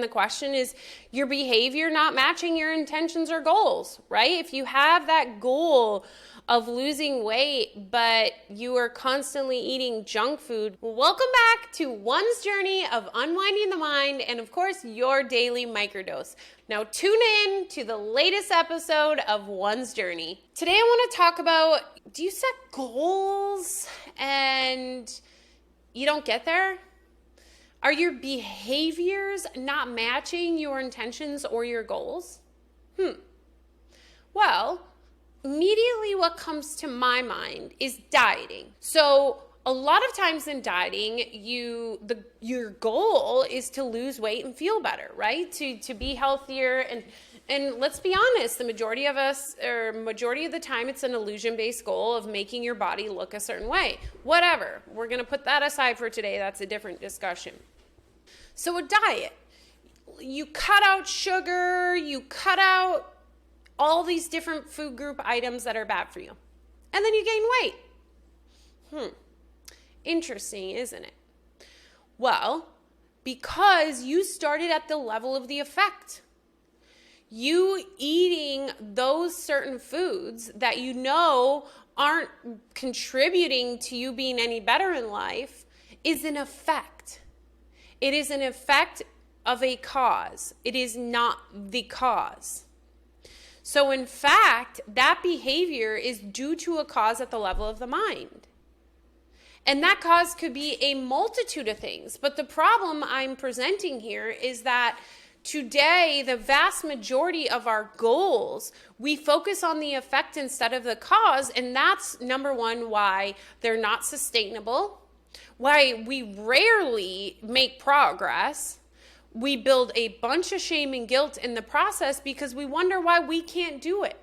The question is your behavior not matching your intentions or goals, right? If you have that goal of losing weight, but you are constantly eating junk food, welcome back to One's journey of unwinding the mind and, of course, your daily microdose. Now, tune in to the latest episode of One's journey. Today, I want to talk about, do you set goals and you don't get there? Are your behaviors not matching your intentions or your goals? Well, immediately what comes to my mind is dieting. So a lot of times in dieting, your goal is to lose weight and feel better, right? To be healthier. And let's be honest, the majority of the time, it's an illusion-based goal of making your body look a certain way. Whatever. We're going to put that aside for today. That's a different discussion. So a diet, you cut out sugar, you cut out all these different food group items that are bad for you. And then you gain weight. Interesting, isn't it? Well, because you started at the level of the effect. You eating those certain foods that you know aren't contributing to you being any better in life is an effect. It is an effect of a cause. It is not the cause. So in fact, that behavior is due to a cause at the level of the mind. And that cause could be a multitude of things. But the problem I'm presenting here is that today, the vast majority of our goals, we focus on the effect instead of the cause. And that's number one, why they're not sustainable, why we rarely make progress. We build a bunch of shame and guilt in the process because we wonder why we can't do it.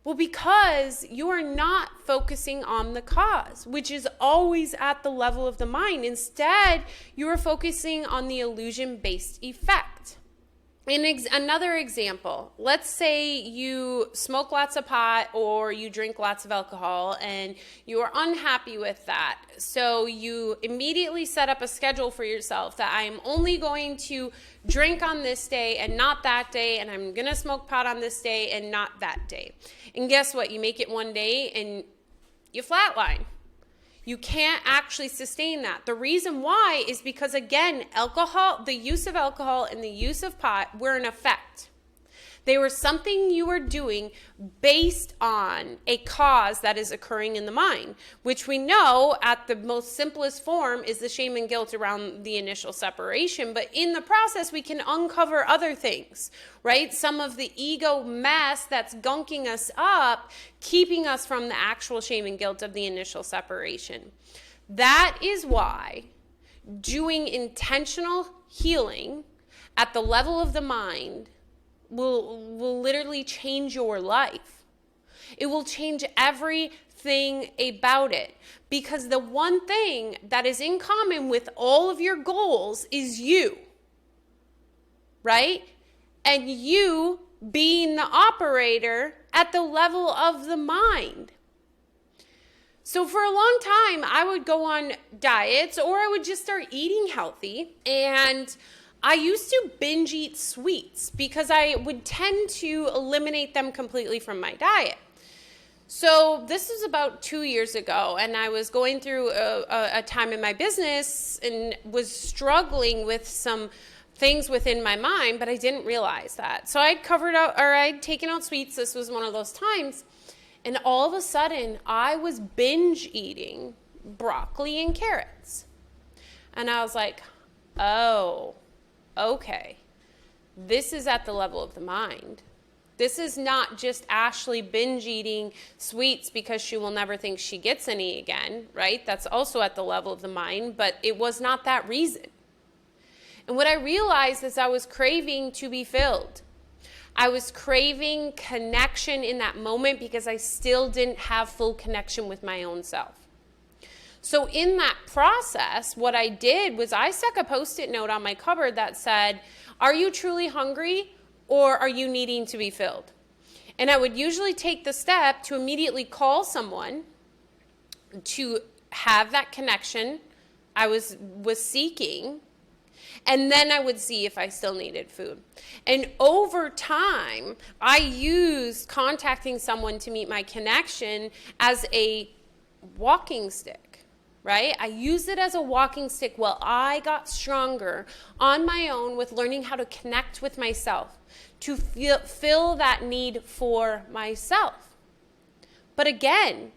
Well, because you are not focusing on the cause, which is always at the level of the mind. Instead, you are focusing on the illusion-based effect. Another example, let's say you smoke lots of pot or you drink lots of alcohol and you are unhappy with that. So you immediately set up a schedule for yourself that I'm only going to drink on this day and not that day, and I'm going to smoke pot on this day and not that day. And guess what? You make it one day and you flatline. You can't actually sustain that. The reason why is because, again, alcohol, the use of alcohol and the use of pot were an effect. They were something you were doing based on a cause that is occurring in the mind, which we know at the most simplest form is the shame and guilt around the initial separation. But in the process, we can uncover other things, right? Some of the ego mess that's gunking us up, keeping us from the actual shame and guilt of the initial separation. That is why doing intentional healing at the level of the mind will literally change your life. It will change everything about it, because the one thing that is in common with all of your goals is you, right? And you being the operator at the level of the mind. So for a long time, I would go on diets or I would just start eating healthy, and I used to binge eat sweets because I would tend to eliminate them completely from my diet. So this was about 2 years ago, and I was going through a time in my business and was struggling with some things within my mind, but I didn't realize that. So I'd taken out sweets. This was one of those times. And all of a sudden, I was binge eating broccoli and carrots. And I was like, oh, okay, this is at the level of the mind. This is not just Ashley binge eating sweets because she will never think she gets any again, right? That's also at the level of the mind, but it was not that reason. And what I realized is I was craving to be filled. I was craving connection in that moment because I still didn't have full connection with my own self. So in that process, what I did was I stuck a Post-it note on my cupboard that said, are you truly hungry or are you needing to be filled? And I would usually take the step to immediately call someone to have that connection I was seeking, And then I would see if I still needed food. And over time, I used contacting someone to meet my connection as a walking stick, right? I used it as a walking stick while I got stronger on my own with learning how to connect with myself, to fill that need for myself. But again,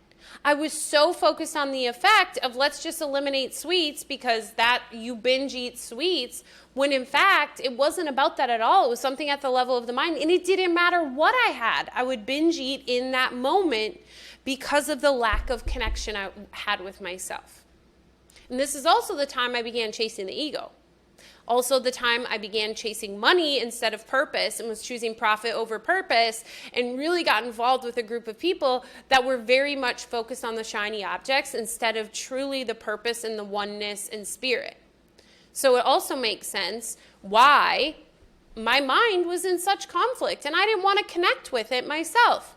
I was so focused on the effect of let's just eliminate sweets because that you binge eat sweets, when in fact it wasn't about that at all. It was something at the level of the mind, and it didn't matter what I had. I would binge eat in that moment because of the lack of connection I had with myself. And this is also the time I began chasing the ego. Also the time I began chasing money instead of purpose and was choosing profit over purpose, and really got involved with a group of people that were very much focused on the shiny objects instead of truly the purpose and the oneness and spirit. So it also makes sense why my mind was in such conflict and I didn't want to connect with it myself.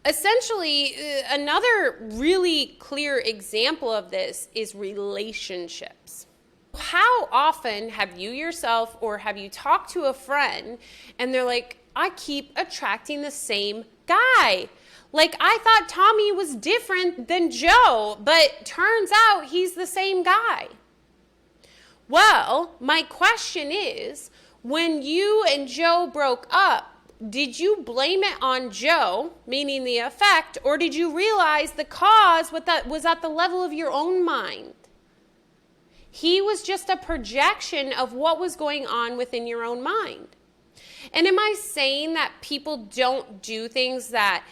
Essentially, another really clear example of this is relationships. How often have you yourself or have you talked to a friend and they're like, I keep attracting the same guy. Like, I thought Tommy was different than Joe, but turns out he's the same guy. Well, my question is, when you and Joe broke up, did you blame it on Joe, meaning the effect, or did you realize the cause was at the level of your own mind? He was just a projection of what was going on within your own mind. And am I saying that people don't do things that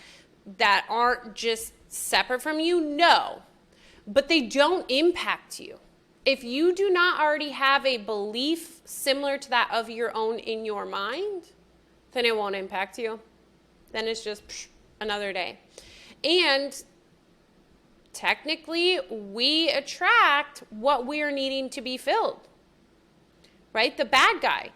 aren't just separate from you? No, but they don't impact you. If you do not already have a belief similar to that of your own in your mind, then it won't impact you. Then it's just another day. And technically, we attract what we are needing to be filled, right? The bad guy,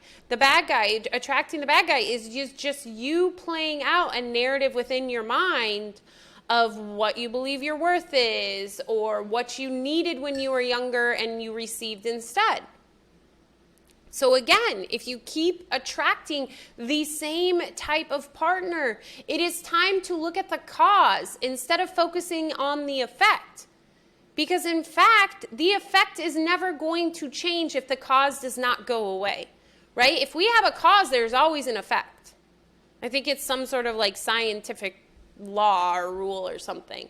attracting the bad guy is just you playing out a narrative within your mind of what you believe your worth is or what you needed when you were younger and you received instead. So again, if you keep attracting the same type of partner, it is time to look at the cause instead of focusing on the effect. Because in fact, the effect is never going to change if the cause does not go away, right? If we have a cause, there's always an effect. I think it's some sort of like scientific law or rule or something.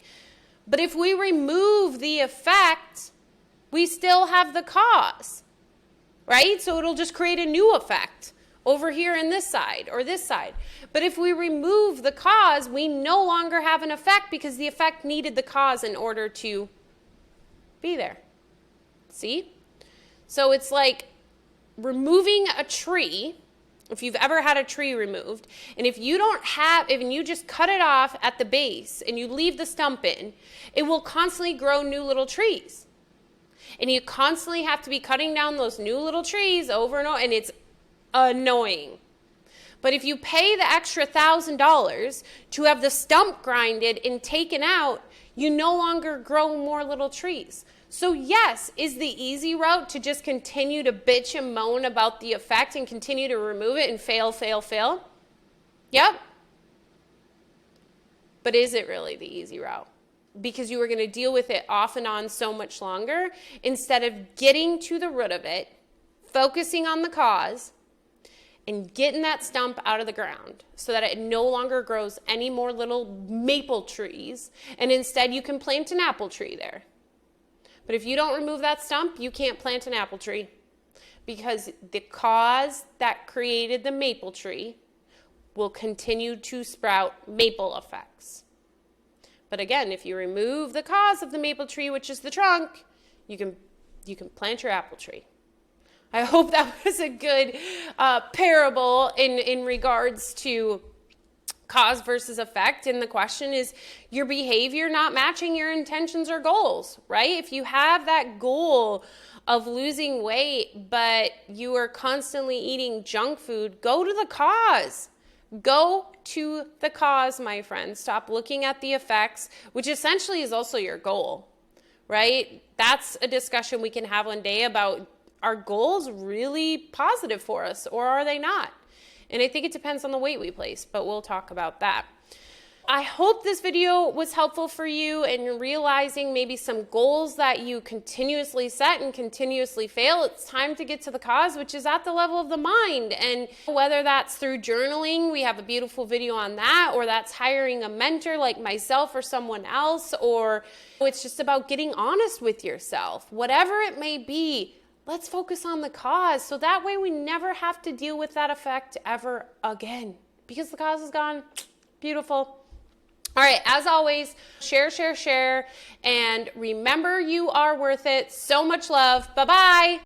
But if we remove the effect, we still have the cause. Right? So it'll just create a new effect over here in this side or this side. But if we remove the cause, we no longer have an effect because the effect needed the cause in order to be there. See? So it's like removing a tree, if you've ever had a tree removed, and if you just cut it off at the base and you leave the stump in, it will constantly grow new little trees. And you constantly have to be cutting down those new little trees over and over, and it's annoying. But if you pay the extra $1,000 to have the stump grinded and taken out, you no longer grow more little trees. So yes, is the easy route to just continue to bitch and moan about the effect and continue to remove it and fail? Yep. But is it really the easy route? Because you are going to deal with it off and on so much longer instead of getting to the root of it, focusing on the cause, and getting that stump out of the ground so that it no longer grows any more little maple trees, and instead you can plant an apple tree there. But if you don't remove that stump, you can't plant an apple tree because the cause that created the maple tree will continue to sprout maple effects. But again, if you remove the cause of the maple tree, which is the trunk, you can plant your apple tree. I hope that was a good parable in regards to cause versus effect. And the question is your behavior not matching your intentions or goals, right? If you have that goal of losing weight, but you are constantly eating junk food, go to the cause. Go to the cause, my friend. Stop looking at the effects, which essentially is also your goal, right? That's a discussion we can have one day about our goals really positive for us, or are they not? And I think it depends on the weight we place, but we'll talk about that. I hope this video was helpful for you in realizing maybe some goals that you continuously set and continuously fail. It's time to get to the cause, which is at the level of the mind. And whether that's through journaling, we have a beautiful video on that, or that's hiring a mentor like myself or someone else, or it's just about getting honest with yourself. Whatever it may be, let's focus on the cause, so that way we never have to deal with that effect ever again, because the cause is gone. Beautiful. All right, as always, share, share, share, and remember, you are worth it. So much love. Bye-bye.